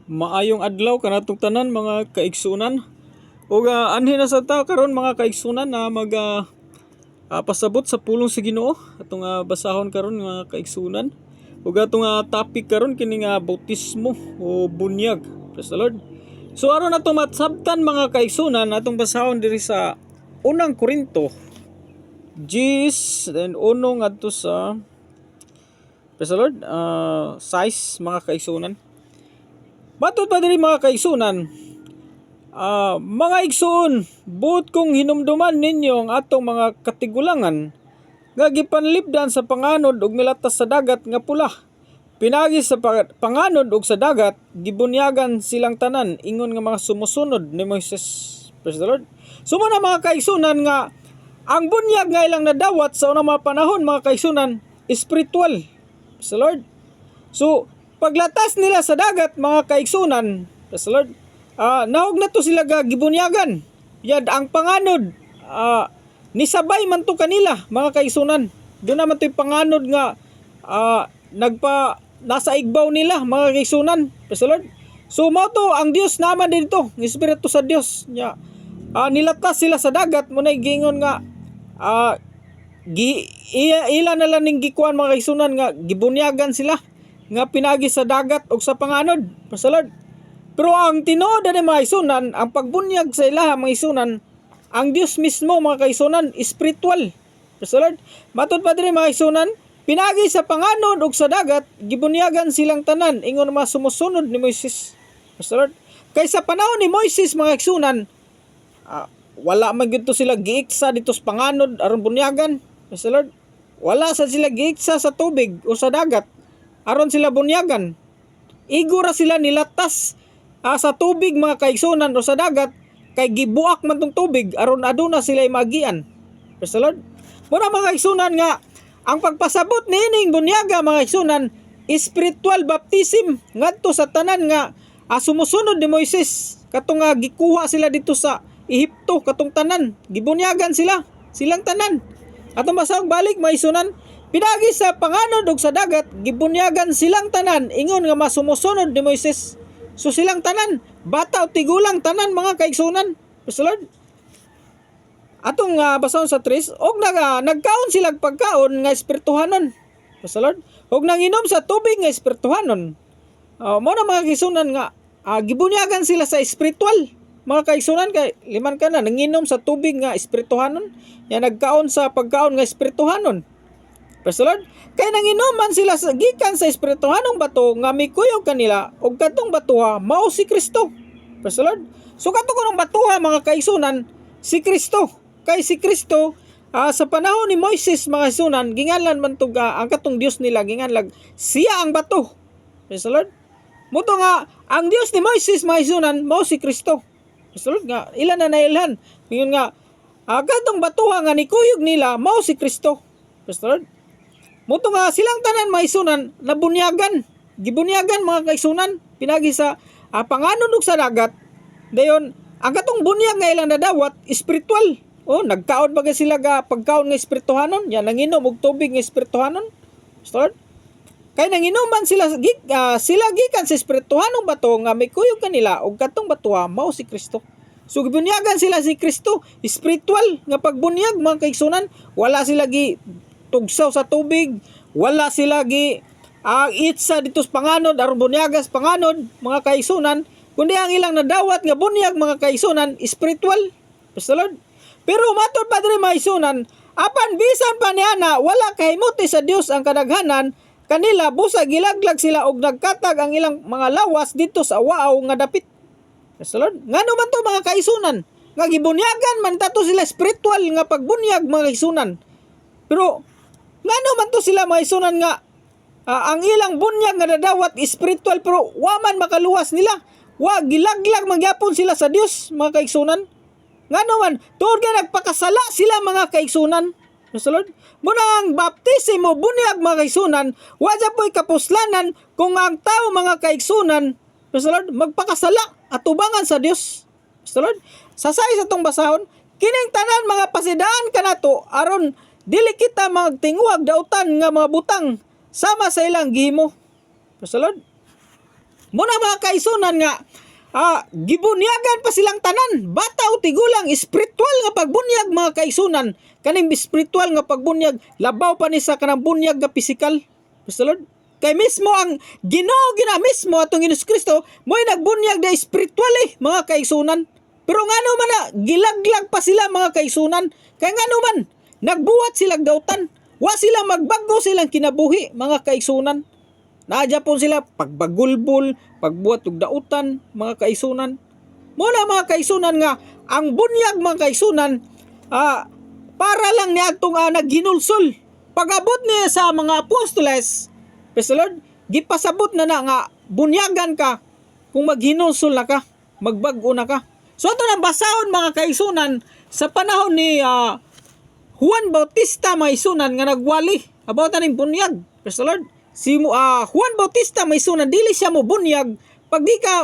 Maayong adlaw kanatong tanan mga kaigsunan. Ug anhin na sa ta karon mga kaigsunan na pasabot sa pulong sa Ginoo atong basahon karon mga kaigsunan. Ug atong topic karon kini nga bautismo o bunyag. Praise the Lord. So aron nato matsabtan mga kaigsunan atong basahon diri sa unang Korinto Gis then unong adto sa praise the Lord, size mga kaigsunan. Matod pa diri mga kaigsunan, mga igsoon, buot kong hinumduman ninyo ang atong mga katigulangan nga gipanlibdan sa panganod ug milatas sa dagat nga pula. Pinagi sa panganod ug sa dagat, gibunyagan silang tanan ingon nga mga sumusunod ni Moises. Praise the Lord. Sumo na mga kaigsunan nga ang bunyag nga ilang nadawat sa unang mga panahon mga kaigsunan, spiritual. Praise the Lord. So, paglatas nila sa dagat mga kaigsunan, praise the Lord, nahog na to sila gibunyagan. Yad ang panganod, nisabay man to kanila mga kaigsunan. Doon naman to yung panganod nga nasa igbaw nila mga kaigsunan. Praise the Lord. So mo to ang Dios naman dito, ng Espiritu sa Dios nya. Nilatas sila sa dagat mo na gingon nga ila na lang ning gikuan mga kaigsunan nga gibunyagan sila nga pinagi sa dagat o sa panganod. Praise the Lord. Pero ang tinuod ni mga kaigsunan, ang pagbunyag sa ilaha mga kaigsunan, ang Dios mismo mga kaigsunan, spiritual. Praise the Lord. Matod pa diri mga kaigsunan, pinagi sa panganod o sa dagat, gibunyagan silang tanan ingon mga sumusunod ni Moises. Praise the Lord. Kay sa panahon ni Moises mga kaigsunan, wala man gito sila giiksa dito sa panganod aron bunyagan. Praise the Lord. Wala sa sila giiksa sa tubig o sa dagat aron sila bunyagan. Igura sila nilatas sa tubig mga kaigsunan o sa dagat kay gibuak man tong tubig aron aduna sila magian. Praise the Lord. Muna mga kaigsunan nga ang pagpasabot niining bunyaga mga kaigsunan, spiritual baptism ngadto sa tanan nga sumusunod ni Moises katong gikuha sila dito sa Ehipto katong tanan, gibunyagan silang tanan. Atong basahog balik mga kaigsunan, pinagi sa panganod ug sa dagat, gibunyagan silang tanan ingon nga masumusunod ni Moises. So silang tanan, bata o tigulang tanan mga kaigsunan. Praise the Lord. Atong basahon sa 3, og nagkaon sila pagkaon nga espirituhanon. Praise the Lord. Og nanginom sa tubig nga espirituhanon. Mo na mga kaigsunan nga gibunyagan sila sa espiritual. Mga kaigsunan kay liman ka na nanginom sa tubig nga espirituhanon, ya nagkaon sa pagkaon nga espirituhanon. Praise the Lord. Kay nanginuman sila sa gikan sa espirituhanong bato nga mikuyog kanila ug kadtong batuha mao si Kristo. Praise the Lord. So kadtong batuha mga kaigsunan si Kristo. Kay si Kristo sa panahon ni Moises mga kaigsunan ginganlan man tug ang katong Dios nila ginganlag siya ang bato. Praise the Lord. Muto nga ang Dios ni Moises mga kaigsunan mao si Kristo. Praise the Lord nga ilan na nailhan. Ngayon nga kadtong batuha nga nikuyog nila mao si Kristo. Praise the Lord. Muto nga silang tanan mga kaigsunan nabunyagan. Gibunyagan mga kaigsunan pinagi sa panganod ug sa dagat. Dayon ang katong bunyag nga ilang nadawat espiritual. Nagkaon bagay sila pagkaon nga espirituhanon, ya nanginom og tubig nga espirituhanon. Start. Kay nanginuman sila gikan sa espirituhanong bato nga may kuyog kanila og katong batuha mao si Kristo. So gibunyagan sila si Kristo, spiritual nga pagbunyag mga kaigsunan, wala sila tugsaw sa tubig, wala sila itsa dito sa panganod aron bunyagas panganod mga kaigsunan, kundi ang ilang nadawat nga bunyag mga kaigsunan spiritual. Praise the Lord. Pero matod pa diri mga kaigsunan, apan bisan pa niana wala kahimuti sa Dios ang kadaghanan kanila busa gilaglag sila og nagkatag ang ilang mga lawas dito sa waaw nga dapit. Praise the Lord. Ngano man to mga kaigsunan nga gibunyagan man tato sila spiritual nga pagbunyag mga kaigsunan. Pero ngano man to sila mga kaigsunan nga ang ilang bunyag nga nadawat spiritual pero wa man makaluwas nila. Wa gilaglag magyapon sila sa Dios mga kaigsunan. Ngano man tuod nga nagpakasala sila mga kaigsunan. Praise the Lord. Muna ang baptismo bunyag mga kaigsunan, wa ja po'y kapuslanan kung ang tao mga kaigsunan, praise the Lord, magpakasala at tubangan sa Dios. Praise the Lord. Sasay sa tong basahon, kining tanan mga pasidaan kanato aron dili kita magtinguhag dautan nga mga butang sama sa ilang gihimo. Praise the Lord. Muna mga kaigsunan nga gibunyagan pa silang tanan, bata o tigulang, espiritual nga pagbunyag mga kaigsunan. Kaning espiritual nga pagbunyag labaw pa ni sa kanang bunyag nga pisikal. Praise the Lord. Kay mismo ang Ginoo gina mismo atong Hesus Kristo mo'y nagbunyag na espiritual mga kaigsunan. Pero ngano man na gilaglag pa sila mga kaigsunan. Kay ngano man nagbuhat sila dautan. Wa sila magbago silang kinabuhi mga kaigsunan. Naadya po sila pagbagulbol, pagbuhat og dautan mga kaigsunan. Muna mga kaigsunan nga ang bunyag mga kaigsunan para lang ni atong naghinulsol. Pag-abot niya sa mga apostoles, praise the Lord, gipasabot na nga bunyagan ka kung maghinulsol na ka, magbago na ka. So ito nang basahon mga kaigsunan sa panahon ni Juan Bautista mga isunan nga nagwali about aning bunyag. Praise the Lord. Si Juan Bautista may isunan dili siya mo bunyag pag di ka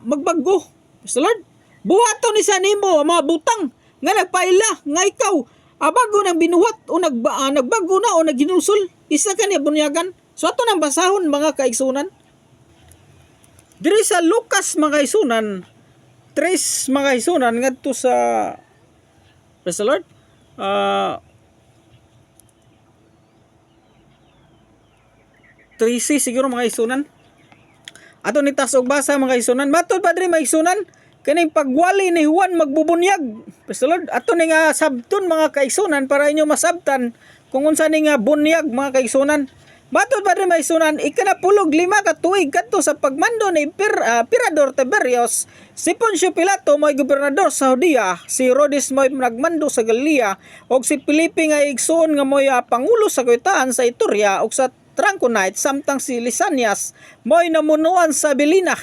magbago. Praise the Lord. Buhaton ni sa nimo mga butang nga nagpaila nga ikaw bago nang binuhat o nagbago na o naghinulsol. Isa ka niya bunyagan. So ato nang basahon mga kaigsunan. Diri sa Lucas mga kaigsunan 3 mga kaigsunan ngadto sa praise the Lord. 3C siguro mga kaigsunan. Ato ni tas og basa mga kaigsunan. Matod pa diri mga kaigsunan kaning pagwali ni Juan magbubunyag. Praise the Lord. Ato ni nga sabton mga kaigsunan para inyo masabtan kung unsa ni nga bunyag mga kaigsunan. Matod pa rin may sunan, ikanapulog 5 ka tuig kadto sa pagmando ni Emperador Tiberius, si Poncio Pilato mo'y gobernador sa Judea, si Herodes mo'y nagmando sa Galilea, og si Felipe nga igsoon nga mo'y pangulo sa kuytaan sa Iturea og sa Trachonite, samtang si Lisanias mo'y namunuan sa Belina,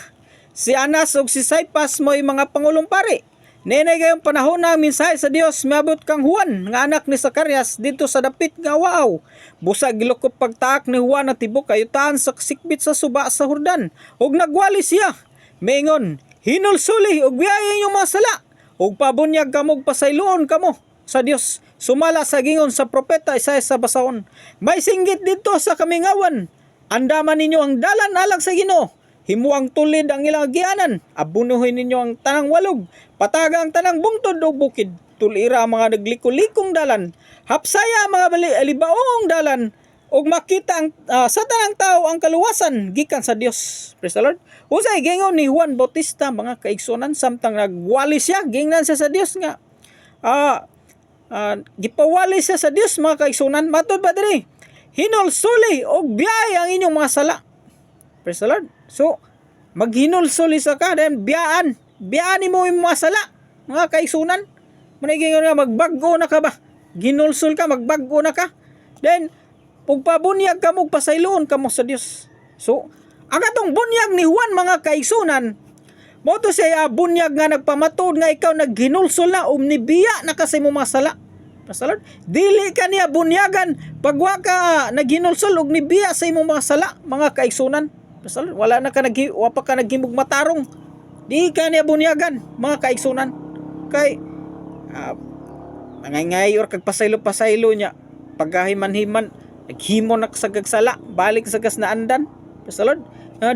si Anas og si Caiphas mo'y mga pangulong pari. Nenay gayong panahon na mensahe sa Dios miabot kang Juan nga anak ni Zacarias dito sa dapit nga waaw. Busag gilukop pagtaak ni Juan na tibok kayutaan sa sikbit sa suba sa Jordan. Og nagwali siya. Maingon, hinulsuli og biyaya inyong mga sala. Og pabunyag kamog pasayloon kamo sa Dios. Sumala sa gingon sa propeta Isaiah sa basahon. May singgit dito sa kamingawan. Andaman ninyo ang dalan alang sa Ginoo. Himuang tulid ang ilang agianan, abunuhin ninyo ang tanang walog, pataga ang tanang bungtod o bukid, tulira ang mga nagliko-likong dalan, hapsaya ang mga alibaong dalan, ug makita ang, sa tanang tao ang kaluwasan gikan sa Dios. Praise the Lord. Usay gingon ni Juan Bautista mga kaigsunan samtang nagwali siya, gingnan siya sa Dios nga. Gipawali siya sa Dios mga kaigsunan, matod pa diri. Hinulsuli og biyay ang inyong mga sala. Praise the Lord. So, maghinulsuli sa ka, then biyaan mo yung mga sala, mga kaigsunan. Maniging nga, magbago na ka ba? Ginulsul ka, magbago na ka. Then, pagpabunyag ka mo, pasayloon ka mo sa Dios. So, ang atong bunyag ni Juan, mga kaigsunan, mo to siya bunyag nga nagpamatod nga ikaw naghinulsul na, umnibiya na kasi mo mga sala. Praise the Lord. Dili ka niya bunyagan, pagwa ka naghinulsul, ug nibiya sa imong mga sala, mga kaigsunan. Wala na ka wapa ka naghimog matarong. Di ka niya bunyagan mga kaigsunan. Kay ngay or kag pasaylo niya pagkahiman-himan naghimo na sa gagsala balik sa gas na andan. Praise the Lord.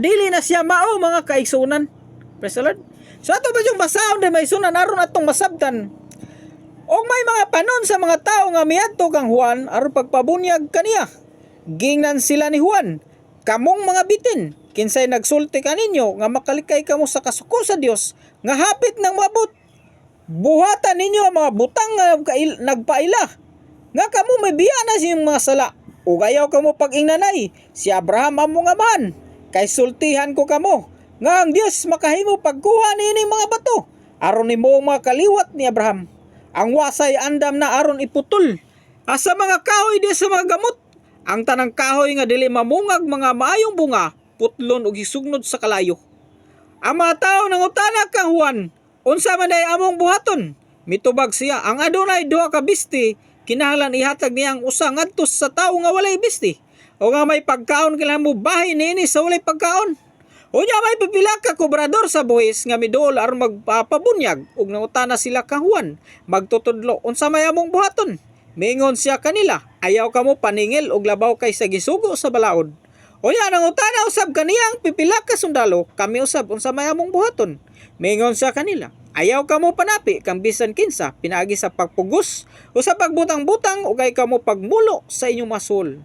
Dili na siya mao mga kaigsunan. Praise the Lord. So ato ba yung basahon din may sunan aron atong masabtan. Og may mga panon sa mga tao nga miadto kang Juan aron pagpabunyag kaniya. Gingnan sila ni Juan, kamong mga bitin, kinsay nagsulti kaninyo nga makalikay kamo sa kasuko sa Dios nga hapit nang mabot. Buhatan ninyo ang mga butang nga nagpaila. Nga kamo may biya na siyang mga sala. Ug ayaw kamo pag-ingnanay si Abraham among amahan. Kay sultihan ko kamo nga ang Dios makahimo pagkuha niining mga bato aron nimo mga kaliwat ni Abraham. Ang wasay andam na aron iputol. Asa mga kahoy di sa mga gamot. Ang tanang kahoy nga dili mamungag mga maayong bunga, putlon ug hisugnod sa kalayo. Ang mga tao nangutana kang Juan, unsa man day among buhaton? Mitubag siya, ang adunay duha ka bisti, kinahanglan ihatag niya ang usa ngadto sa tawo nga walay bisti. O nga may pagkaon kinahanglan mo bahin niini sa walay pagkaon. Unya may pipila ka kobrador sa buhis nga midol aron magpapabunyag ug nangutana sila kang Juan, magtutudlo unsa may among buhaton? Mingon siya kanila, ayaw kamo paningil og labaw kay sa gisugo sa balaod. O yan ang utana usab kaniyang pipila ka sundalo, kami usab unsa may among buhaton. Mingon sa kanila, ayaw kamo panapi kang bisan kinsa pinaagi sa pagpugos o sa pagbutang-butang ug ay kamo pagmulo sa inyong masul.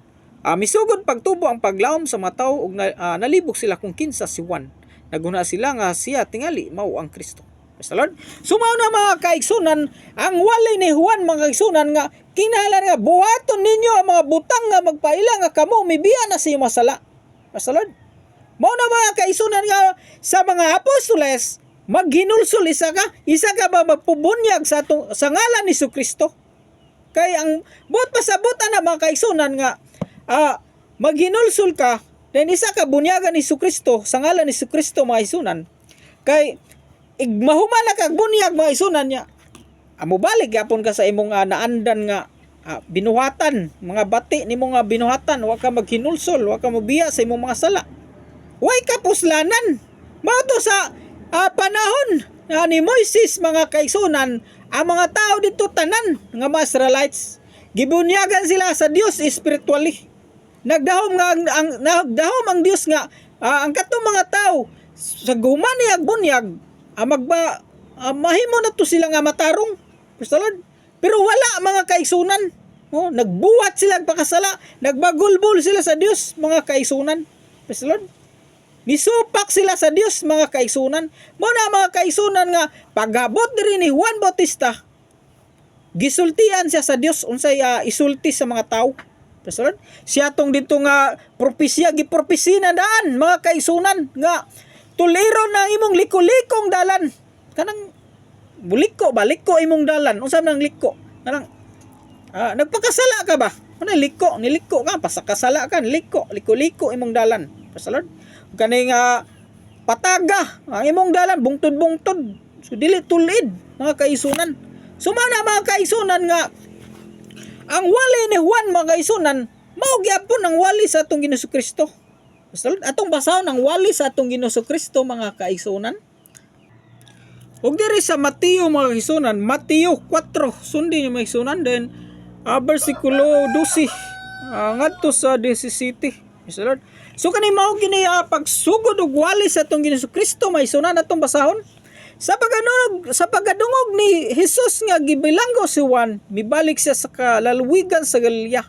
Misugod pagtubo ang paglaom sa mataw ug nalibog sila kung kinsa si Juan. Naguna sila nga siya tingali mao ang Kristo. Praise the Lord. Sumaw na mga kaigsunan, ang wali ni Juan mga kaigsunan nga kinahanglan nga buhaton ninyo ang mga butang nga magpaila nga kamo mibiya na sa iyong masala. Praise the Lord. Mao na mga kaigsunan nga sa mga apostoles maghinulsol isa ka ba magpubunyag sa ngalan ni Kristo. Kay ang buot pasabutan na mga kaigsunan nga maghinulsol ka, then isa ka bunyagan ni Kristo sa ngalan ni Kristo mga kaigsunan. Kay mahumala kag bunyag mga kaigsunan niya. Amo balik gyapon ka sa imong naandan nga binuhatan, mga bati nimo nga binuhatan, wa ka maghinulsol, wa ka mobiya sa imong mga sala. Way ka puslanan. Mao to sa panahon ni Moises mga kaigsunan, ang mga tao dito tanan nga mga Israelites gibunyagan sila sa Dios spiritually. Nagdahom ang Dios nga ang katong mga tao sa gumani ag bunyag mahimo na to sila nga matarong. Praise the Lord. Pero wala mga kaigsunan. Nagbuhat sila pakasala, nagbagulbol sila sa Dios mga kaigsunan. Praise the Lord. Nisupak sila sa Dios mga kaigsunan. Mao na mga kaigsunan nga pagabot diri ni Juan Bautista, gisultian siya sa Dios unsay isulti sa mga tao. Praise the Lord. Siya tong dito nga propesya gipropesina daan mga kaigsunan nga tuliron na imong liko-likong dalan. Kanang baliko imong dalan. Unsa man ang liko? Kanang nagpakasala ka ba? Ano niliko ka, pasakasala ka, liko imong dalan. Praise the Lord. Kaning pataga ang imong dalan bungtod-bungtod. So dili tulid mga kaigsunan. Sumana mga kaigsunan nga ang wali ni Juan mga kaigsunan mao gyapon ang wali sa atong Ginoong Kristo. Praise the Lord. Atong basahon ang wali sa atong Ginoong Kristo mga kaigsunan. Ug diri sa Mateo mga kaigsunan, Mateo 4 sundin mga kaigsunan then bersikulo 12 ngadto sa 17. Praise the Lord. So kani mao kini pagsugod og wali sa atong Ginoong Kristo may sunan atong basahon. Sa pagadungog ni Jesus nga gibilanggo si Juan, mibalik siya sa kalalwigan sa Galilea.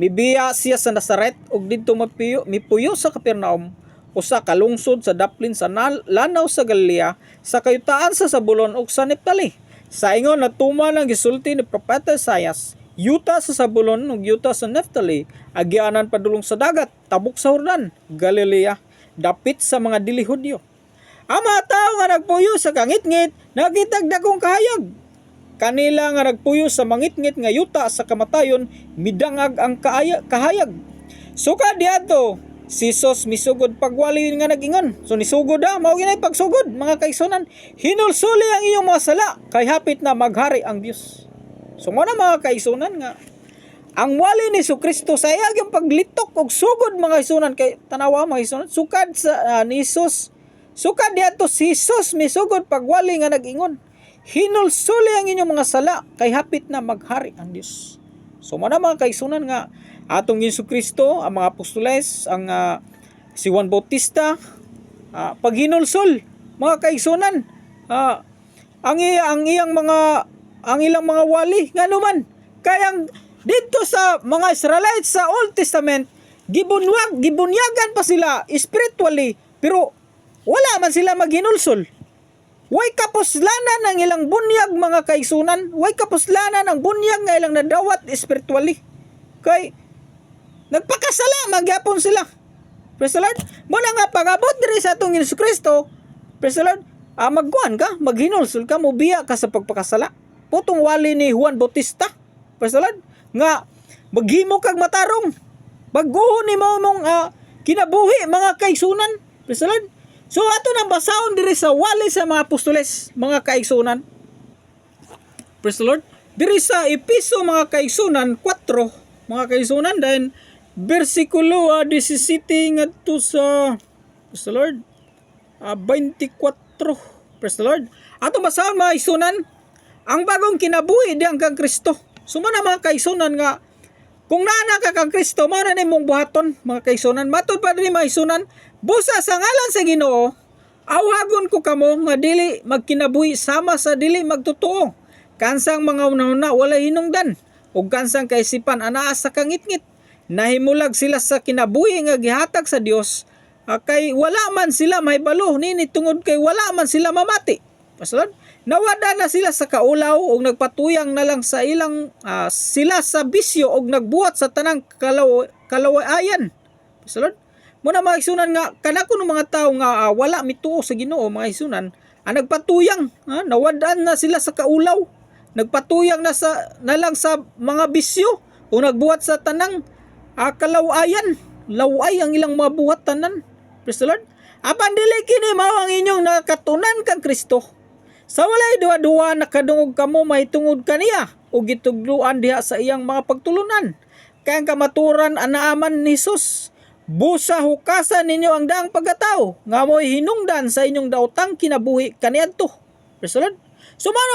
Mibiya siya sa Nazaret ug didto mipuyo sa Capernaum, usa ka lungsod sa daplin sa lanaw sa Galilea, sa kayutaan sa Zabulon ug sa Neptali. Sa ingon natuman ang gisulti ni propeta Isaias, yuta sa Zabulon ug yuta sa Neptali, agianan padulong sa dagat, tabok sa Jordan, Galilea, dapit sa mga dili Hudyo. Ang mga tao nga nagpuyo sa kangitngit, nakitag dakong kahayag. Kanila nga nagpuyo sa mangitngit nga yuta sa kamatayon, midangag ang kahayag. Suka diadto, si Jesus misugod pagwali nga nagingon. So nisugod mao ginay pagsugod mga kaigsunan. Hinulsuli ang iyong mga sala, kay hapit na maghari ang Dios. So mo na mga kaigsunan nga ang wali ni Kristo sa iyang paglitok og sugod mga kaigsunan kay tanawa mga kaigsunan sukad sa ni Jesus. Sukad diadto si Jesus misugod pagwali nga nagingon. Hinulsuli ang inyong mga sala kay hapit na maghari ang Dios. So mo na mga kaigsunan nga atong Ginoong Kristo, ang mga apostoles, ang si Juan Bautista, paghinulsol mga kaigsunan, ang ilang mga wali nga naman kayang dito sa mga Israelites sa Old Testament gibunyagan pa sila spiritually pero wala man sila maghinulsol. Way kapuslanan ang ilang bunyag mga kaigsunan, way kapuslanan ang bunyag nga ilang nadawat spiritually. Kay nagpakasala magyapon sila. Praise the Lord. Muna nga pagabot diri sa atong Ginoong Kristo, praise the Lord, magkuhan ka, maghinulsol ka, mobiya ka sa pagpakasala. Putong wali ni Juan Bautista, praise the Lord, nga maghimo kag matarong. Baguhon ni mo mong kinabuhi mga kaigsunan. Praise the Lord. So ato nang basahon diri sa wali sa mga apostoles, mga kaigsunan. Praise the Lord. Diri sa Episo mga kaigsunan 4, mga kaigsunan then bersikulo 17 ngadto sa praise the Lord 24. Praise the Lord. Ato basahon mga kaigsunan ang bagong kinabuhi di hanggang Kristo. Sumana mga kaigsunan nga Kung naana ka kang Kristo, mao na nimong buhaton mga kaigsunan. Matud pa dinhi mga kaigsunan, busa sa ngalan sa Ginoo, awhagon ko kamo nga dili magkinabuhi sama sa dili magtotoo. Kansang mga una-una wala hinungdan, ug kansang kaisipan anaa sa kangitngit. Nahimulag sila sa kinabuhi nga gihatag sa Dios, kay wala man sila mahibalo nini tungod kay wala man sila mamati. Pasulod, nawada na sila sa kaulaw ug nagpatuyang na lang sa ilang sila sa bisyo ug nagbuhat sa tanang kalawayan. Pasulod, muna mga igsunan nga kanako ng mga tao nga wala mituo sa Ginoo mga igsunan, nagpatuyang, nawadaan na sila sa kaulaw, nagpatuyang na lang sa mga bisyo ug nagbuhat sa tanang kalawayan. Laway ang ilang mga buhat tanan. Praise the Lord. Apan dili kini mao ang inyong nakatunan kang Kristo. Sa walay duwa-duwa nakadungog kamo mahitungod kaniya ug gitugluan diha sa iyang mga pagtulunan. Kay ang kamaturan anaaman ni Jesus. Busa hukasan ninyo ang daang pagkatao nga mo'y hinungdan sa inyong daotang kinabuhi kaniadto. Praise the Lord. Sumano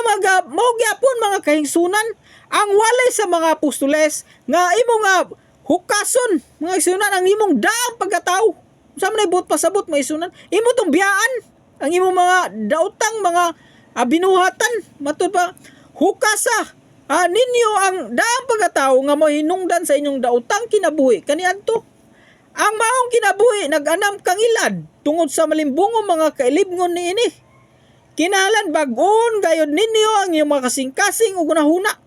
mao gyapon mga kahigsunan ang walay sa mga apostoles nga imo nga hukason mga igsunan ang imong daang pagkatao. Sa man ibot pasabot mga igsunan, imo tong biyaan ang imong mga daotang mga binuhatan. Matud pa, hukasa ninyo ang daang pagkatao nga mo hinungdan sa inyong daotang kinabuhi kaniadto. Ang maong kinabuhi nag-anam kang ilad tungod sa malimbungong mga kailibngon niini. Kinahanglan bag-on gayud ninyo ang inyong mga kasing-kasing ug gunahuna.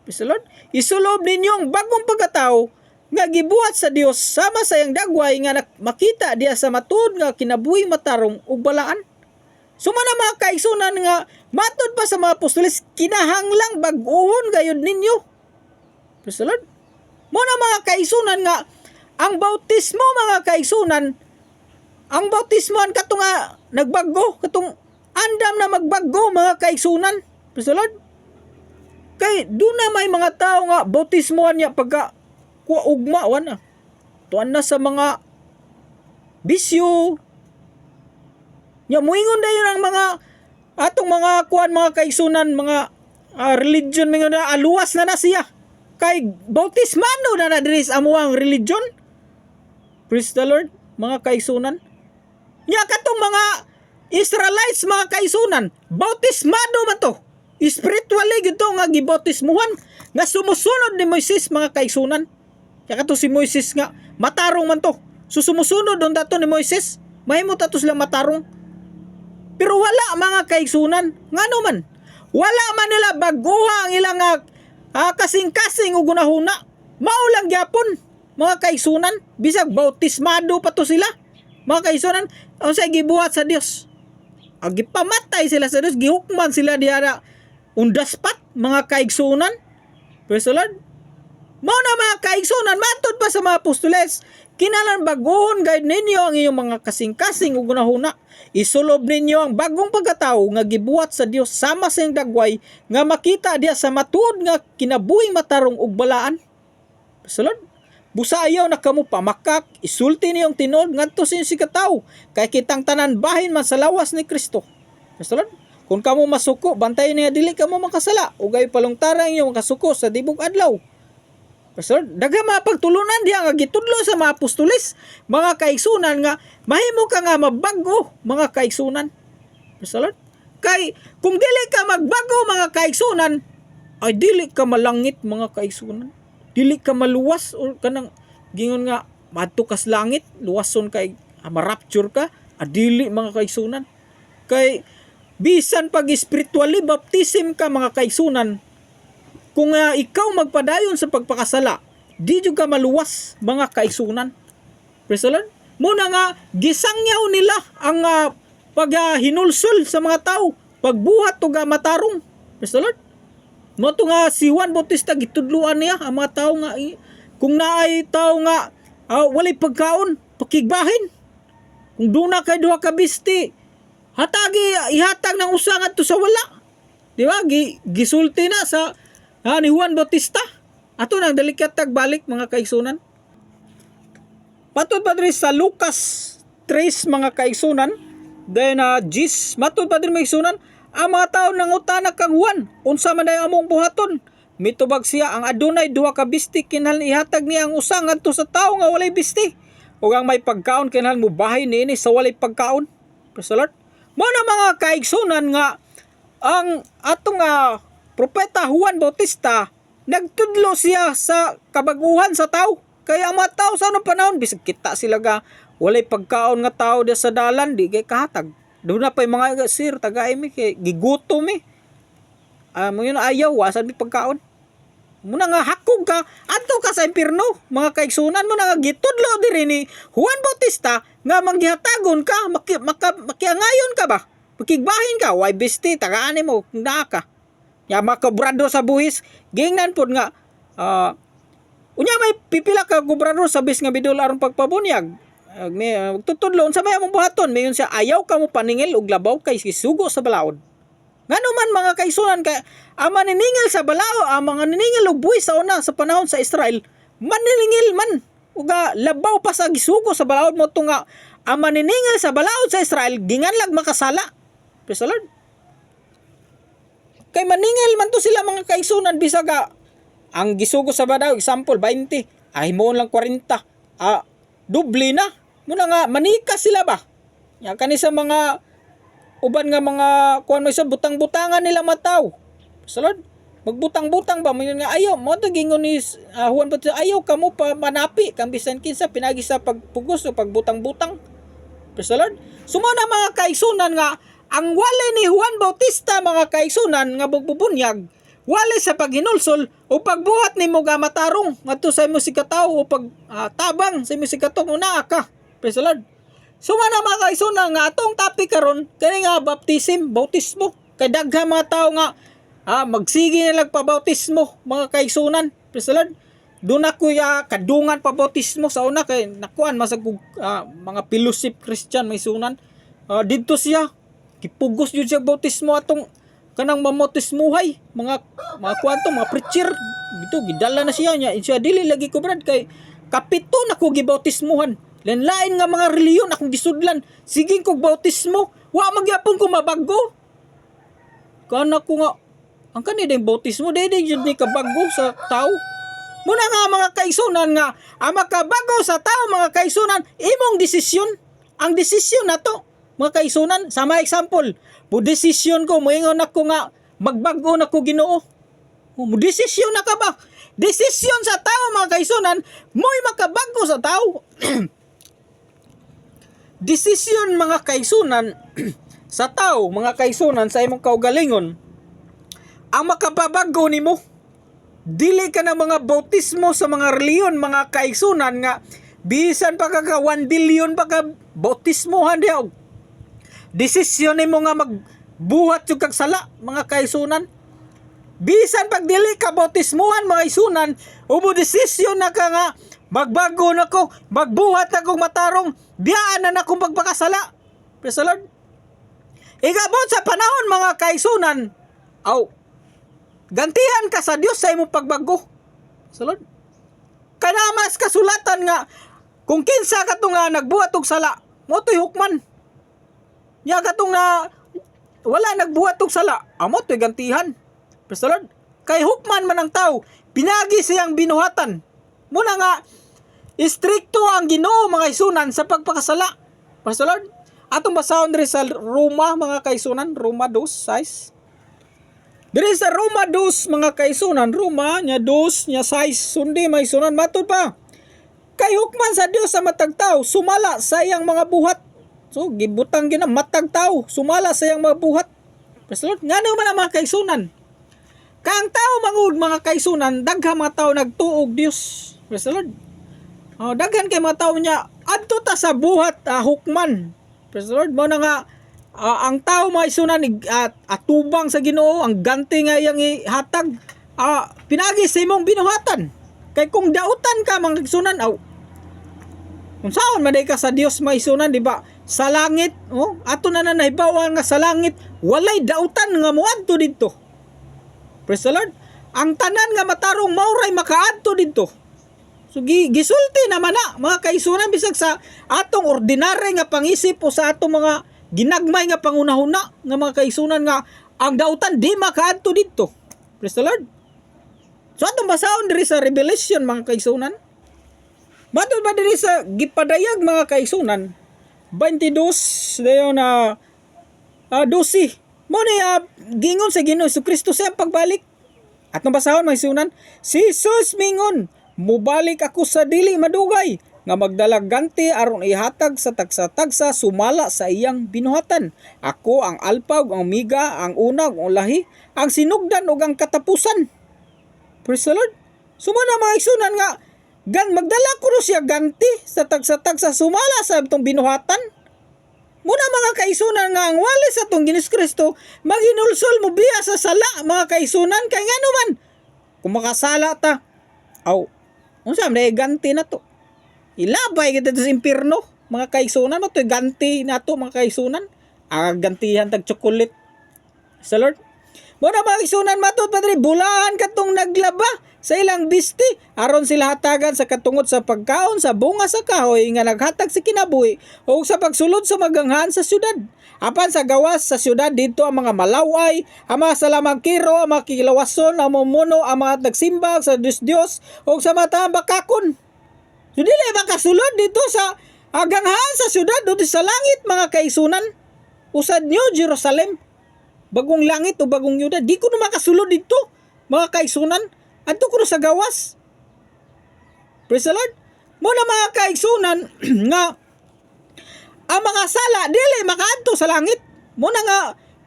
Praise the Lord. Isulob ninyo ang bagong pagkatao nga gibuhat sa Dios sama sa iyang dagway nga makita diya sa matud nga kinabuhi matarong ug balaan. Sumana mga kaigsunan nga matud pa sa mga apostoles, kinahanglang bag-ohon gayud ninyo. Praise the Lord. Muna mga kaigsunan nga ang bautismo mga kaigsunan, ang bautismoan katong nga nagbago, katong andam na magbago mga kaigsunan. Praise the Lord. Kay doon na may mga tao nga bautismoan niya pagka ugma wana. Tuan na sa mga bisyo. Nya muingon dayon ang mga atong mga kuan mga kaigsunan, mga religion mga aluwas na siya. Kay bautismano na diri sa amuang religion. Praise the Lord, mga kaigsunan. Nya katong mga Israelites mga kaigsunan, bautismado man to. Spiritually gito nga gibautismuhan nga sumusunod ni Moises mga kaigsunan. Kaya kato si Moises nga matarong man to. So sumusunod don dato ni Moises, mahimo tato silang matarong. Pero wala mga kaigsunan. Ngano man? Wala man nila baguha ang ilang kasing-kasing o gunahuna. Maulang gyapon mga kaigsunan. Bisag bautismado pa to sila. Mga kaigsunan, o sa gibuhat sa Dios. Gipamatay sila sa Dios. Gihukman sila diara undaspat mga kaigsunan. Praise the Lord. Mao na mga kaigsunan, matud pa sa mga apostoles, kinahanglan baguhon gayud ninyo ang inyong mga kasing-kasing ug gunahuna. Isulob ninyo ang bagong pagkatao nga gibuhat sa Dios sama sa iyang dagway nga makita diya sa matud nga kinabuhing matarong ug balaan. Sulod, busa ayaw na kamo pamakak, isulti niyong tinud ngadto sa inyong sikataw, kay kitang tanan bahin man sa lawas ni Kristo. Sulod, kung kamo masuko, bantayan niya dili kamo makasala, ug gay palungtarang inyong makasuko sa dibog adlaw. Pastor, daga mga pagtulunan diya nga gitudlo sa mga apostoles, mga kaigsunan nga mahimo ka nga mabago mga kaigsunan. Pastor, kay kung dili ka magbago mga kaigsunan, ay dili ka malangit mga kaigsunan. Dili ka maluwas o kanang gingon nga madto kas langit, luwason kay ma-rapture ka, adili mga kaigsunan. Kay bisan pag spiritually baptism ka mga kaigsunan, kung ikaw magpadayon sa pagpakasala, di jud ka maluwas mga kaigsunan. Praise the Lord. Muna nga gisangyaw nila ang paghinulsol sa mga tao, pagbuhat og matarong. Praise the Lord. Mo to nga si Juan Bautista gitudluan niya ang mga tao nga kung naay tao nga walay pagkaon, pakigbahin. Kung duna kay duha ka bisti, ihatag ng usa ngadto sa wala. Di ba? Gisulti na sa ni Juan Bautista. Ato nang dalikatag balik mga kaigsunan. Matod pa diri sa Lucas 3 mga kaigsunan, then matod pa diri mga kaigsunan, ang mga tao nangutana kang Juan unsa man day among buhaton. Mitubag siya ang adunay duha ka bisti kinahanglan ihatag niya ang usa ngadto sa tawo nga walay bisti. Ug ang may pagkaon kinahanglan mobahin niini sa walay pagkaon. Praise the Lord. Mao na mga kaigsunan nga ang atong propeta Juan Bautista nagtudlo siya sa kabaguhan sa tao. Kaya ang mga tao sa anong panahon bisag kita sila ga walay pagkaon nga tao dia sa dalan di kay kahatag. Doon na pa yung mga sir tagay mi kay gigutom mi. Mo yun ayaw wasan mi pagkaon. Muna nga hakog ka adto ka sa impierno mga kaigsunan mo na nga gitudlo diri ni Juan Bautista nga manggihatagon ka makiangayon ka ba makigbahin ka why besti tagaan mo kung naa ka ya makabrador sa buhis gingnan pod nga unya may pipila ka gobernador sa bis nga bidul aron pagpabunyag tutudlon sa may among buhaton mayon siya ayaw ka mo paningil og labaw kay sugo sa balaod. Ngano man mga kaigsunan kay ang maniningil sa balao, ang mga niningil og buhis sa una sa panahon sa Israel, maniningil man uga labaw pa sa gisugo sa balaod mo nga ang maniningil sa balaod sa Israel ginganlag makasala. Praise the Lord. Kay maningil man to sila mga kaigsunan bisag ang gisugo sa balaod example 20, ay mo lang 40. Doble na. Muna nga manikas sila ba? Ya kani sa mga uban nga mga kuan mo isa butang-butangan nila mataw. Salod, magbutang-butang ba mayon nga ayaw mo to gingon ni Juan Bautista ayaw kamo pa manapi kang bisan kinsa pinagi sa pagpugos o pagbutang-butang. Salod. Sumo na mga kaigsunan nga ang walay ni Juan Bautista mga kaigsunan nga bugbubunyag walay sa paghinulsol o pagbuhat nimo ga matarong ngadto sa imo sikataw o pag tabang sa imo sikatong una ka. Praise the Lord. Suma na mga kaigsunan nga atong topic karon kani nga bautismo kay daghan mga tawo nga magsige na lang pabautismo mga kaigsunan. Praise the Lord. Doon ako kadungan pabautismo sa una kay nakuan masag mga fellowship Christian may sunan. Didto siya kipugos jud siya bautismo atong kanang mamautismuhay mga kuanto mga preacher dito gidala na siya dili lagi ko brad kay kapito na ko gibautismuhan. Lain nga mga reliyon akong gisudlan. Siging kog bautismo. Wa magyapon ko mabago. Kana ko nga. Ang kanina yung bautismo. Dede yun ni kabago sa tao. Muna nga mga kaigsunan nga. Ang makabago sa tao mga kaigsunan. Imong desisyon. Ang desisyon na to. Mga kaigsunan. Sama example. Bu desisyon ko. Moingon ako nga. Magbago na ko Ginoo. Mo desisyon na ka ba? Desisyon sa tao mga kaigsunan. Mo'y makabago sa tao. Desisyon mga kaigsunan sa tao, mga kaigsunan sa imong kaugalingon ang makapabago nimo. Dili ka na mga bautismo sa mga reliyon mga kaigsunan nga bisan pa ka 1 billion pa ka bautismohan diha. Desisyon nimo nga magbuhat jud kag sala mga kaigsunan. Bisan pag dili ka bautismohan mga kaigsunan, ubo desisyon na ka nga magbago na ko, magbuhat na kong matarong, biyaan na akong pagpakasala. Praise the Lord. Igabot sa panahon mga kaigsunan, gantihan ka sa Dios sa imong pagbago. Praise the Lord. Kanamas kasulatan nga, kung kinsa ka to nga nagbuhat og sala, mo to'y hukman. Nya ka to nga, wala nagbuhat og sala, amo to'y gantihan. Praise the Lord. Kay hukman man ang tao, pinagi siyang binuhatan. Muna nga, istrikto ang Ginoo mga kaigsunan sa pagpakasala. Praise the Lord. Atong basahon diri sa Roma mga kaigsunan, Roma 2:6. Diri sa Roma 2 mga kaigsunan, Roma nya 2 nya 6 sundi mga kaigsunan matud pa. Kay hukman sa Dios sa matag tawo, sumala sa iyang mga buhat. So gibutang gina matag tawo, sumala sa iyang mga buhat. Praise the Lord. Ngano man ang mga kaigsunan? Kang tao mangud mga kaigsunan, daghang mga tao nagtuog Dios. Praise the Lord. Daghan kay mga tao niya adto ta sa buhat hukman. Praise the Lord. Mo na nga ang tao mga isunan atubang sa Ginoo, ang ganti nga iyang ihatag pinagi sa imong binuhatan. Kay kung dautan ka mga isunan kung saan man ka sa Dios mga isunan, di ba? Sa langit, ato na nahibawan nga sa langit walay dautan nga moadto didto. Praise the Lord. Ang tanan nga matarong mauray makaadto didto. So gisulti naman na mga kaigsunan bisag sa atong ordinary nga pangisip o sa atong mga ginagmay nga pangunahuna nga mga kaigsunan nga ang dautan di makaadto didto. Praise the Lord. So atong basahon diri sa Revelation mga kaigsunan. Matod ba diri sa gipadayag mga kaigsunan 22 dayon na 12. Mo na gingon sa Ginoo Kristo sa pagbalik. Atong basahon mga kaigsunan, si Jesus mingon, mubalik ako sa dili madugay nga magdalag ganti aron ihatag sa tagsa-tagsa sumala sa iyang binuhatan. Ako ang Alpha ug ang Omega, ang una ug ang lahi, ang sinugdan ug ang katapusan. Praise the Lord. Sumana mga igsunan nga magdala ko siya ganti sa tagsa-tagsa sumala sa itong binuhatan. Muna mga kaisunan nga ang wali sa itong Ginos Kristo maginulsol mo biya sa sala mga kaisunan kay nga naman kung makasala ta unsa man ganti na to. Ilabay kita sa impierno mga kaisunan mo to ganti na to mga kaisunan. Gantihan tag chocolate. Sa Lord. Muna mga kaisunan matod padre bulahan katong naglaba sa ilang bisti aron sila hatagan sa katungod sa pagkaon sa bunga sa kahoy nga naghatag sa kinabuhi o sa pagsulod sa maganghan sa syudad. Apan sa gawas sa syudad dito ang mga malaway, ang mga salamangkiro, ang mga kilawason, ang mumuno, ang mga nagsimbag sa Diyos o sa mga bakakon. So dili makasulod dito sa aganghan sa syudad dito sa langit mga kaisunan. Usad New Jerusalem. Bagong langit o bagong yuda. Di ko na makasulod dito mga kaisunan. Adto ko sa gawas. Praise the Lord. Muna mga kaigsunan nga ang mga sala dili makaadto sa langit. Muna nga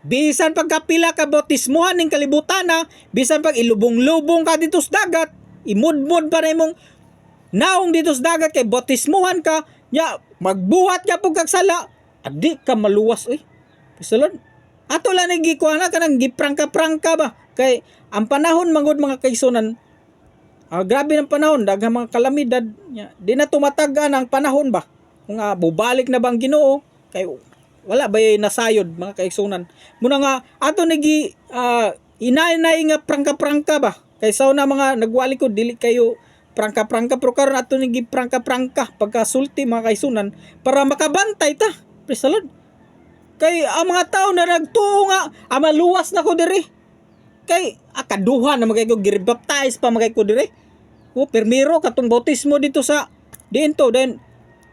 bisan pagkapila ka bautismuhan ning kalibutan na, bisan pag ilubong-lubong ka dito sa dagat, imudmod pa na imong naong dito sa dagat kay bautismuhan ka, nya magbuhat ka pug kag sala, adi ka maluwas oy. Praise the Lord. Ato lang nagikuha na ka ng giprangka-prangka ba? Kay ang panahon mangod mga kaigsunan, grabe ng panahon, daghang mga kalamidad. Di na tumatagan ang panahon ba? Kung bubalik na bang Ginoo, kay wala ba nasayod mga kaigsunan. Muna nga, ato nagi inay-inay nga prangka-prangka ba? Kay sa una mga nagwali ko, dili kayo prangka-prangka, pero karon ato nagi prangka-prangka pagkasulti mga kaigsunan para makabantay ta. Praise the Lord. Kay ang mga tao na nagtuo nga, maluwas na ko diri. Kay akaduha na magay ko giribaptize pa magay ko diri. Permiro katong bautismo dito sa diento then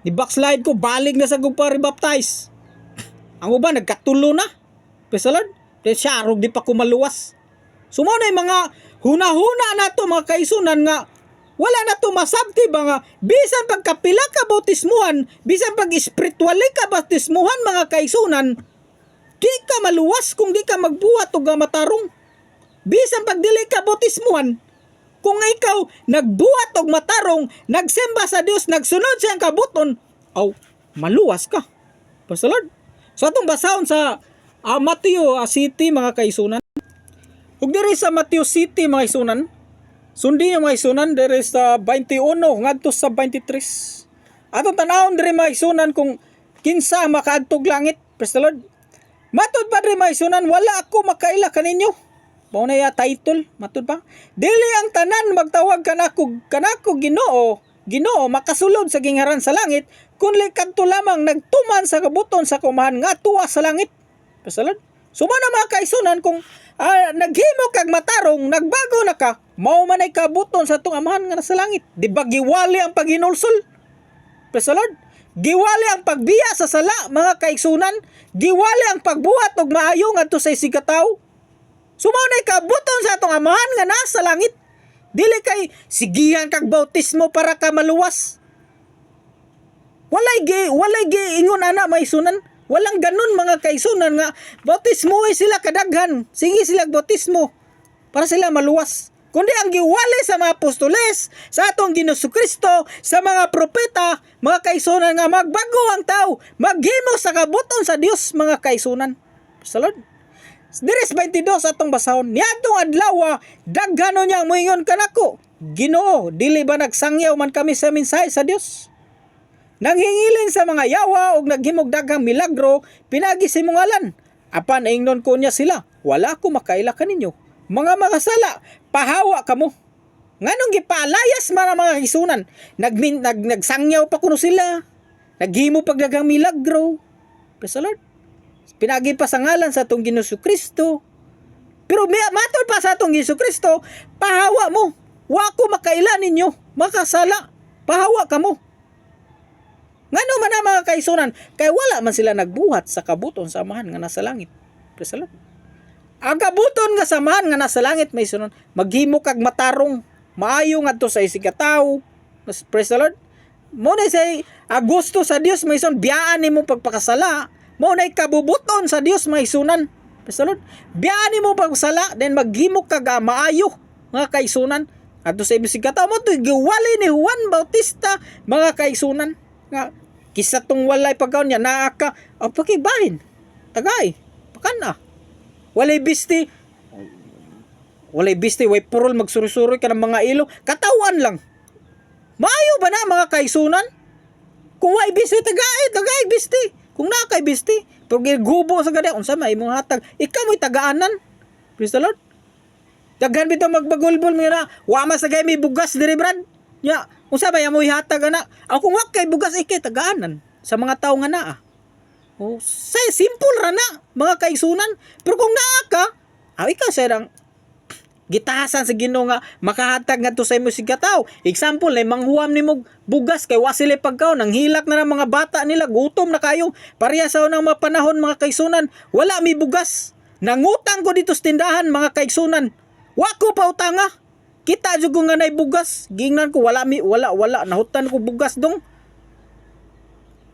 ni backslide ko balik na sa gugpa rebaptize. Ang uban nagkatulo na. Praise the Lord. Kay siya rog di pa ko maluwas. Sumo na mga huna-huna na to mga kaisunan nga wala na to masabti ba nga bisan pagkapila ka bautismuhan, bisan pag espiritual ka bautismuhan mga kaisunan, di ka maluwas kung di ka magbuhat o matarong. Bisan pag dili ka bautismuhan, kung ikaw nagbuhat og matarong, nagsemba sa Dios, nagsunod sa iyang kabuton, maluwas ka. Praise the Lord. So atong basahon sa Matthew City mga kaisunan. Ug diri sa Matthew City mga kaisunan, sundi yung mga isunan diri sa 21 ngadto sa 23. Atong tanawon diri mga isunan kung kinsa makaadtog langit. Praise the Lord. Matod pa diri mga isunan, wala ako makaila kaninyo. Mao na ya title, matod pa. Dili ang tanan magtawag kanako Ginoo, Ginoo makasulod sa gingaran sa langit, kunli kadto lamang nagtuman sa kabuton sa kumahan nga tuwa sa langit. Praise the Lord. Sumana mga kaisunan kung naghimo kag matarong, nagbago na ka, mao man ay kabuton sa atong amahan nga nasa langit. Di ba giwali ang paghinulsol? Praise the Lord. Giwali ang pagbiya sa sala mga kaigsunan, giwali ang pagbuhat og maayo ngadto sa isig ka tawo. Sumaw na kabuton sa atong amahan nga nasa langit. Dili kay sigihan kag bautismo para ka maluwas. Walay ingon ana maisunan. Walang ganun mga kaisunan nga bautismo sila kadaghan. Sige sila bautismo para sila maluwas. Kundi ang giwali sa mga apostoles, sa atong Ginoo Kristo, sa mga propeta, mga kaisunan nga magbago ang tao, maghimo sa kabuton sa Dios mga kaisunan. Praise the Lord. Diris 22 atong basahon. Niadtong adlaw daghan niya moingon kanako, Ginoo, dili ba nagsangyaw man kami sa mensahe sa Dios? Nanghingilin sa mga yawa o naghimog daghang milagro, pinagi si ngalan. Apan ingnon ko niya sila, wala ko makaila kaninyo. Mga sala, pahawa kamo. Nganong gipalayas mga hisunan, nagsangyaw pa kuno sila. Naghimo pag daghang milagro. Praise the Lord. Pinagi pa sa ngalan sa atong Ginoo Kristo. Pero matod pa sa atong Ginoo Kristo, pahawa mo. wa ko makaila ninyo, makasala, pahawa kamo. Ngano man na mga kaigsunan, kay wala man sila nagbuhat sa kabuton sa amahan nga nasa langit. Praise the Lord. Ang kabuton nga samahan nga nasa langit may sunon, maghimo kag matarong, maayo ngadto sa isigataw. Praise the Lord. Mo na say gusto sa Dios may son biyaan nimo pagpakasala. Mo na kabubuton sa Dios may sunan. Praise the Lord. Biyaan nimo pagpakasala then maghimo kag maayo mga kaigsunan. Adto sa isigataw mo to giwali ni Juan Bautista mga kaigsunan. Nga kisa tong walay pagkaon niya naaka pakibahin. Tagay. Pakana. Walay bisti, way purol magsuri-suri ka ng mga ilo. Katawan lang. Maayo ba na mga kaigsunan? Kung way bisti, tagay bisti. Kung nakay bisti, pero gubo sa ganda, unsa may imong hatag, ikaw mo'y tagaanan. Praise the Lord. Daghan bitaw magbagulbol mo na, wa masagay may bugas diri brad. Ya, unsa ba mo'y hatag ana? Ang kung wa kay bugas ikay tagaanan sa mga tawo nga naa. Oh, say simple ra na mga kaigsunan. Pero kung naa ka, ikaw sayang gitahasan sa Ginoo nga makahatag ngadto sa imong sigataw. Example, na manghuam nimo bugas kay wa sila pagkaon, nang hilak na ng mga bata nila, gutom na kayo. Pareha sa unang mga panahon mga kaigsunan, wala mi bugas. Nangutang ko dito sa tindahan mga kaigsunan. Wa ko pa utanga. Kita jud ko nga nay bugas. Gingnan ko wala nahutan ko bugas dong.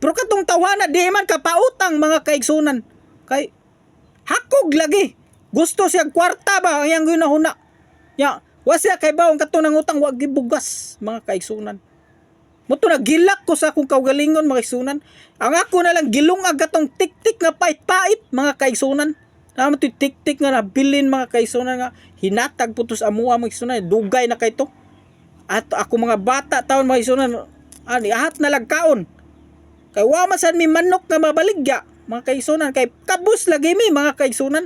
Pero katong tawana di man kapautang mga kaigsunan. Kay hakog lagi. Gusto siya kwarta ba ang ginahuna. Ya, wa siya kay bawang katong nangutang wa gibugas mga kaigsunan. Moto na gilak ko sa akong kaugalingon mga kaigsunan. Ang ako na lang gilungag katong tik-tik nga pait-pait mga kaigsunan. Naman to tik-tik nga nabilin mga kaigsunan nga hinatag putos amuha mga kaigsunan. Dugay na kay to. At ako mga bata taon mga kaigsunan ahat na lagkaon. Kay wa masan mi manok nga mabaligya mga kaigsunan, kay kabus lagi mi mga kaigsunan.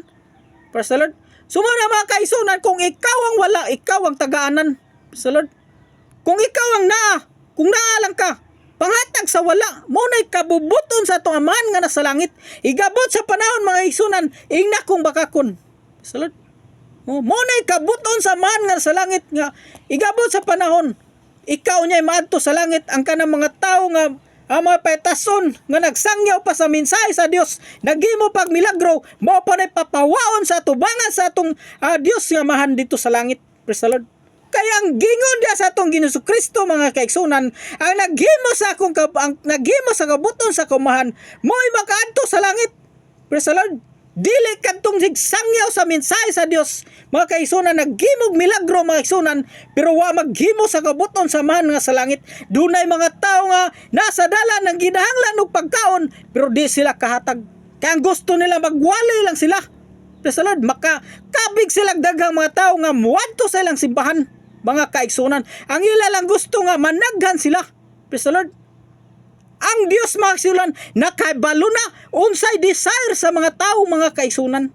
Praise the Lord. Sumana mga kaigsunan, kung ikaw ang wala, ikaw ang tagaanan. Praise the Lord. Kung ikaw ang naa, kung naa lang ka, panghatag sa wala, mo na'y kabubuton sa itong amahan nga nasa langit. Igabot sa panahon mga kaigsunan, ingna kong bakakon. Praise the Lord. Mo na'y kabuton sa amahan nga nasa langit nga, igabot sa panahon, ikaw niya'y maadto sa langit, ang kanang mga tao nga ang mga petason nga nagsangyaw pa sa mensahe sa Dios, naghimo pag milagro, mao pa nay papawaon sa tubangan sa atong Dios nga mahan dito sa langit. Praise the Lord. Kaya ang gingon dia sa atong Ginoo Kristo mga kaigsunan, ang naghimo sa akong naghimo sa kabuton sa kumahan, mo'y makaadto sa langit. Praise the Lord. Dili kadtong sigsangyaw sa mensahe sa Dios. Mga kaigsunan, naghimog milagro mga kaigsunan, pero wa maghimo sa kabuton sa mahan nga sa langit. Dunay mga tao nga nasa dalan nang ginahanglan og pagkaon, pero di sila kahatag. Kaya ang gusto nila magwali lang sila. Praise the Lord. Makakabig sila daghang mga tao nga muadto sa ilang simbahan. Mga kaigsunan, ang ila lang gusto nga managhan sila. Praise the Lord. Ang Dios mga kaigsunan nakabalo na unsay desire sa mga tao mga kaigsunan.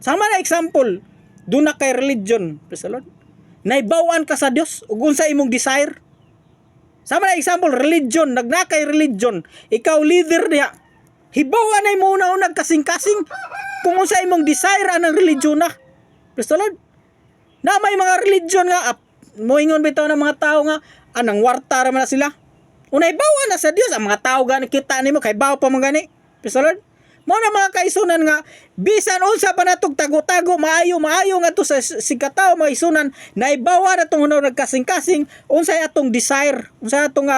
Sama na example, doon na kay religion, praise the Lord. Naibawan ka sa Dios ug unsay imong desire. Sama na example, religion, nagnakay religion, ikaw leader niya. Hibawan ay mo una kasing-kasing kung unsay imong desire anang religion na. Praise the Lord. Na may mga religion nga moingon bitaw ng mga tao nga anang warta ra man na sila. Unay bawa na sa Dios ang mga tao gani kita nimo kay bawo pa man gani. Praise the Lord. Mo na mga kaigsunan nga bisan unsa pa natog tago-tago maayo nga to sa sigataw mga kaigsunan naibawa na tong nagkasing-kasing unsay atong desire, unsay atong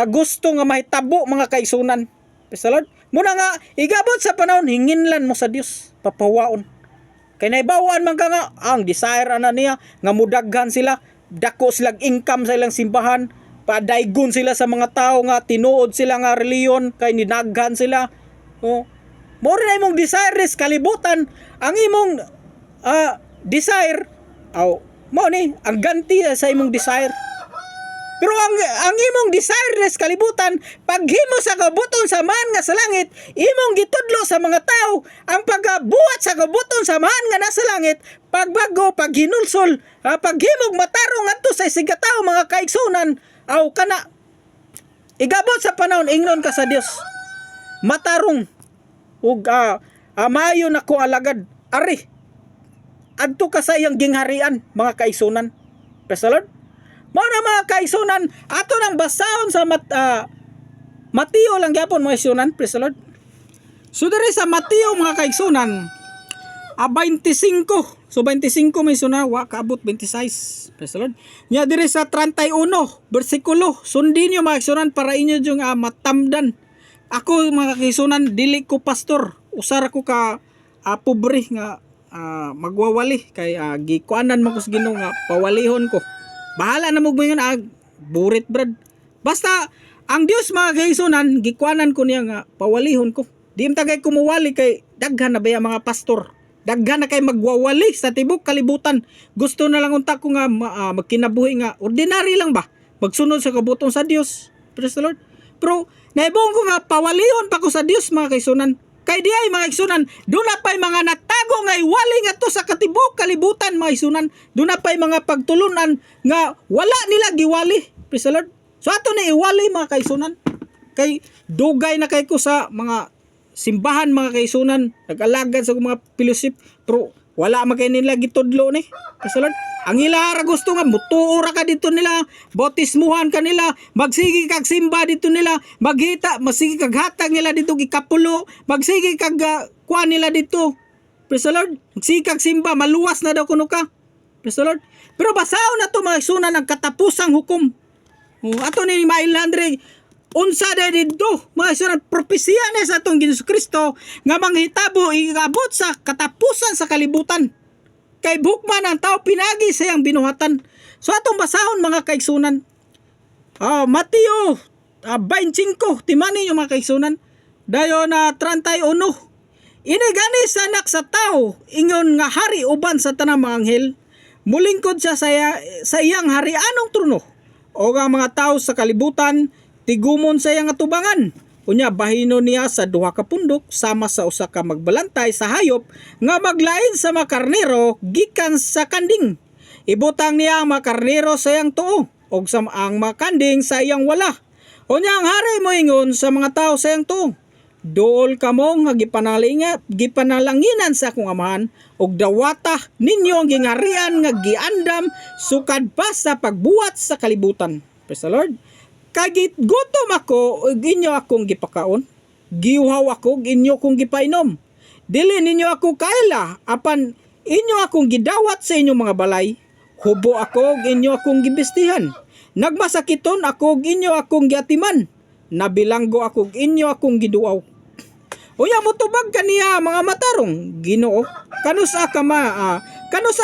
gusto nga mahitabo mga kaigsunan. Praise the Lord. Mo na nga igabot sa panahon hinginlan mo sa Dios papawaon. Kay naibawaan man ka nga ang desire ana niya nga mudaghan sila, dako silang income sa ilang simbahan. Padaygon sila sa mga tao nga tinuod sila nga reliyon kay ninaghan sila. More na imong desire is kalibutan. Ang imong desire mo ni ang ganti sa imong desire. Pero ang imong desire is kalibutan, paghimo sa kabuton sa man nga sa langit, imong gitudlo sa mga tao ang pagbuhat sa kabuton sa man nga nasa langit, pagbago, paghinulsol, paghimog matarong adto sa sigataw mga kaigsunan. Kana igabot sa panahon ingnon ka sa Dios matarong ug maayo na ko alagad ari adto ka sa iyang gingharian mga kaigsunan. Praise the Lord. Mao na mga kaigsunan, ato nang basahon sa Mateo lang gyapon mga kaigsunan. Praise the Lord. So diri sa Mateo mga kaigsunan, 25. So 25 may suna, wa kaabot 26. Praise the Lord. Nya diri sa 31 bersikulo, sundin niyo mga kaigsunan para inyo yung matamdan. Ako mga kaigsunan, dili ko pastor. Usar ko ka pobre nga magwawali kay gikuanan mo ko sa Ginoo nga pawalihon ko. Bahala na mo ngayon burit brad. Basta ang Dios mga kaigsunan, gikuanan ko niya nga pawalihon ko. Di tagay kumuwali kay daghan na baya mga pastor. Daghan na kay magwawali sa tibok kalibutan. Gusto na lang unta ko nga magkinabuhi nga ordinary lang ba? Magsunod sa kabuton sa Dios. Praise the Lord. Pero naibong ko nga pawalihon pa ko sa Dios mga kaigsunan. Kay di ay mga kaigsunan, doon na pa'y mga natago nga iwali nga to sa katibok kalibutan mga kaigsunan. Doon na pa'y mga pagtulunan nga wala nila giwali. Praise the Lord. So ato na iwali mga kaigsunan. Kay dugay na kay ko sa mga simbahan mga kaigsunan, nag-alagad sa mga fellowship, pero wala makay nila gitudlo ni. Praise the Lord. Ang ilahara gusto nga mutuora ka dito nila, bautismuhan ka nila, magsigi kag simba dito nila, maghita, magsigi kag hatag nila dito gikapulo, magsigi kag kuan nila dito. Praise the Lord. Magsigi kag simba, maluwas na daw kuno ka. Praise the Lord. Pero basaw na to mga kaigsunan ng katapusang hukom. Ato ni Mailandre, unsa da dito mga kaigsunan, propesya na sa atong Ginoo Kristo nga manghitabo iabot sa katapusan sa kalibutan. Kay bukman ang tao pinagi sa iyang binuhatan. So atong basahon mga kaigsunan, Mateo 25, timani yung mga kaigsunan, dayon na 31. Inigani sa anak sa tao, ingon nga hari uban sa tanang mga anghel, mulingkod siya sa iyang harianong trono, o nga mga tao sa kalibutan, tigumon sa iyang atubangan. Unya bahino niya sa duha ka pundok sama sa usa ka magbalantay sa hayop nga maglain sa mga karnero gikan sa kanding. Ibutang niya ang mga karnero sa iyang tuo ug ang mga kanding sa iyang wala. Unya ang hari moingon sa mga tao sa iyang tuo, duol kamo nga gipanalanginan sa akong amahan ug dawata ninyo ang gingarian nga giandam sukad pa sa pagbuhat sa kalibutan. Praise the Lord. Kagit gutom ako ug inyo akong gipakaon, giuhaw ako ug inyo akong gipainom. Dili ninyo ako kaila apan inyo akong gidawat sa inyong mga balay. Hubo ako ug inyo akong gibestihan. Nagmasakiton ako ug inyo akong giatiman. Nabilanggo ako ug inyo akong giduaw. Unya motubag kaniya mga matarong, Ginoo, kanusa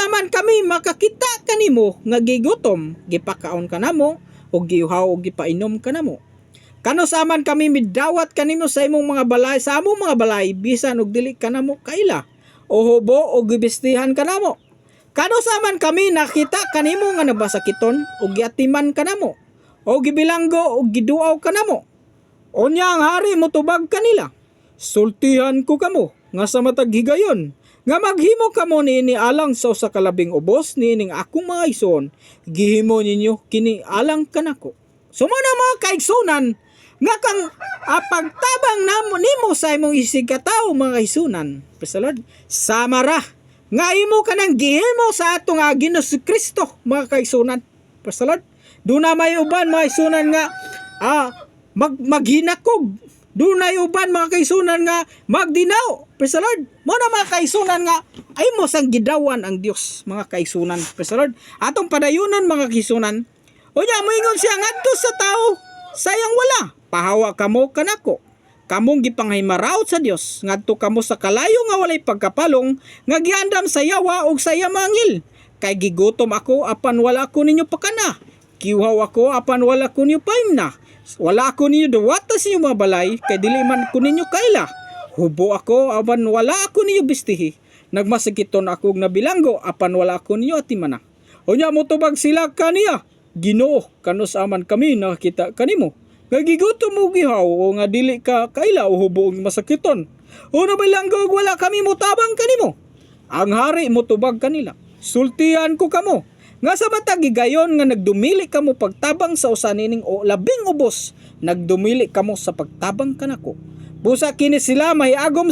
man kami makakita kanimo nga gigutom, gipakaon kanamo o giuhaw o gipainom kanamo. Kano saman kami midawat kanimo sa imong mga balay, sa among mga balay, bisan og dili kanamo kaila, o hubo o gibestihan kanamo. Kano saman kami nakita kanimo nga nabasakiton o giatiman kanamo, o gibilanggo o giduaw kanamo. Unya ang hari motubag kanila, sultihan ko kamo nga sa matag higayon, nga maghimo kamo niini alang sa usa ka labing ubos niining akong mga igsoon, gihimo ninyo kini alang kanako. So mo na mga kaigsunan nga kang pagtabang nimo sa imong isig katawo mga kaigsunan. Praise the Lord. Samara nga imo kanang gihimo sa atong Ginoo Kristo mga kaigsunan. Praise the Lord. Doon na may uban mga kaigsunan nga maghinakog. Doon na uban mga kaigsunan nga magdinaw. Praise the Lord. Mo na mga kaigsunan nga ay mo sang gidawan ang Dios mga kaigsunan. Praise the Lord. Atong padayunon mga kaigsunan. Unya moingon siya ngadto sa tao sayang wala. Pahawa kamo kanako. Kamong gipanghimaraot sa Dios ngadto kamo sa kalayo nga walay pagkapalong nga giandam sa yawa ug sa yamangil. Kay gigutom ako apan wala ko ninyo pakana. Kiuhaw ako apan wala ko ninyo paimna. Wala ako ninyo dawata sa inyong mga balay, kay dili man ko ninyo kaila. Hubo ako, apan wala ako ninyo bistihi. Nagmasakiton ako nabilanggo, apan wala ako ninyo atimana. Unya motubag sila kaniya, Ginoo, kanus aman kami nakita kanimo. Gagigutom mo gihaw, o nga dili ka kaila o hubo og masakiton. O nabilanggo wala kami motabang kanimo. Ang hari motubag kanila, sultihan ko kamo. Nga sa matag gigayon nga nagdumili kamo pagtabang sa usa nining o labing ubos, nagdumili kamo sa pagtabang kanako. Busa kini sila mahiagom sa